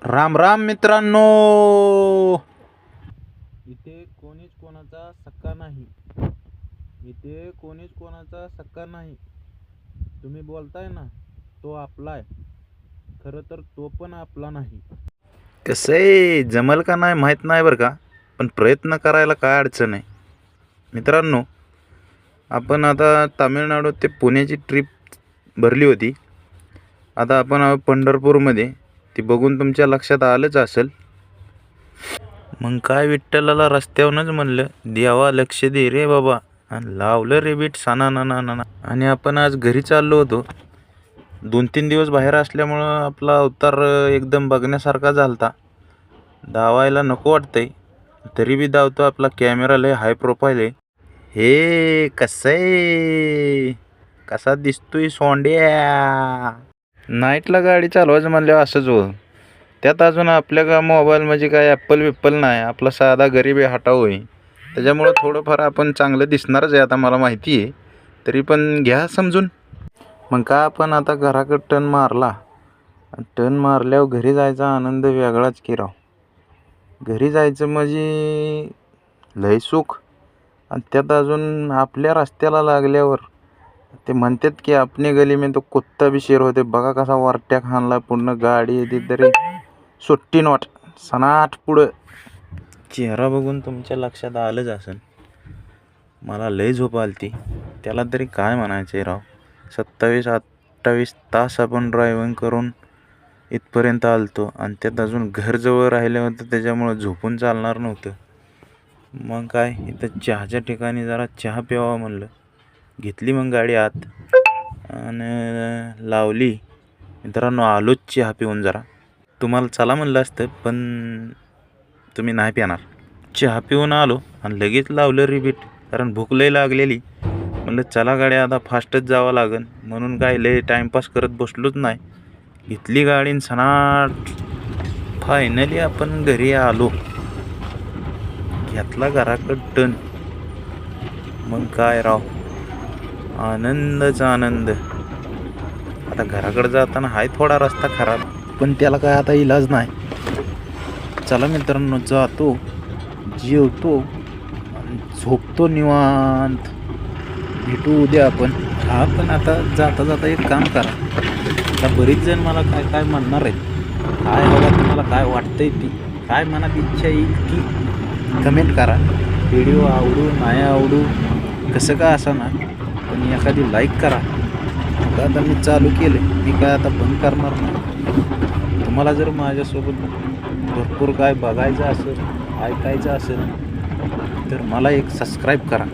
राम राम मित्रांनो. इथे कोणीच कोणाचा सक्का नाही. इथे कोणीच कोणाचा सक्का नाही. तुम्ही बोलताय ना तो आपला आहे, खरं तर तो पण आपला नाही. कसं आहे, जमल का नाही माहीत नाही बरं का, पण प्रयत्न करायला काय अडचण आहे. मित्रांनो, आपण आता तामिळनाडू ते पुण्याची ट्रिप भरली होती. आता आपण पंढरपूरमध्ये. ती बघून तुमच्या लक्षात आलंच असेल. मग काय, विठ्ठलाला रस्त्यावरूनच म्हणलं, देवा लक्ष दे रे बाबा, आणि लावलं रे बीट साना ना ना ना. आणि आपण आज घरी चाललो होतो. 2-3 दिवस बाहेर असल्यामुळं आपला अवतार एकदम बघण्यासारखा झालता. धावायला नको वाटतंय, तरी बी धावतो. आपला कॅमेरा लय हाय प्रोफाईल आहे. हे कसं आहे, कसा दिसतोय सोंड्या. नाईटला गाडी चालवायचं म्हणल्यावर असंच हो. त्यात अजून आपल्या का मोबाईल म्हणजे काय ॲप्पल विप्पल नाही, आपला साधा गरीब आहे, हटाव होई. त्याच्यामुळं थोडंफार आपण चांगलं दिसणारच आहे, आता मला माहिती आहे. तरी पण घ्या समजून. मग का, आपण आता घराकडं टर्न मारला. टर्न मारल्यावर घरी जायचा आनंद वेगळाच की राव. घरी जायचं म्हणजे लय सुख. आणि त्यात अजून आपल्या रस्त्याला लागल्यावर ते म्हणतात की आपली गली में तो कुत्ता भी शेर होते. बघा कसा वरट्या खानला, पूर्ण गाडी येते तरी सुट्टी नॉट सनाट पुढं. चेहरा बघून तुमच्या लक्षात आलंच असेल, मला लय झोप आलती. त्याला तरी काय म्हणायचं आहे राव. 27-28 तास आपण ड्रायव्हिंग करून इथपर्यंत आलतो, आणि त्यात अजून घरजवळ राहिलं होतं, त्याच्यामुळं झोपून चालणार नव्हतं. मग काय, इथं चहाच्या ठिकाणी जरा चहा प्यावा म्हणलं. घेतली मग गाडी आत आणि लावली. मित्रांनो, आलोच चहा पिऊन. जरा तुम्हाला चला म्हणलं असतं, पण तुम्ही नाही पिणार. चहा पिऊन आलो आणि लगेच लावलं रिपीट, कारण भूक लय लागलेली. म्हणलं चला गाड्या, आता फास्टच जावं लागेल, म्हणून काय लय टाईमपास करत बसलोच नाही. घेतली गाडी सनाट. फायनली आपण घरी आलो. घेतला घराकडं टन. मग काय राव, आनंदच आनंद. आता घराकडे जाताना हाय थोडा रस्ता खराब, पण त्याला काय आता इलाज नाही. चला मित्रांनो, जातो, जेवतो आणि झोपतो निवांत. भेटू उद्या आपण. हा, पण आता जाता जाता एक काम करा. आता बरीच जण मला काय काय म्हणणार आहेत. काय बघा, तुम्हाला काय वाटतंय ती काय मनात इच्छा येईल ती कमेंट करा. व्हिडिओ आवडू नाही आवडू कसं का असं ना, पण एखादी लाईक करा. आता मी चालू केलं, मी काय आता बंद करणार नाही. तुम्हाला जर माझ्यासोबत भरपूर काय बघायचं असेल, ऐकायचं असेल, तर मला एक सबस्क्राईब करा.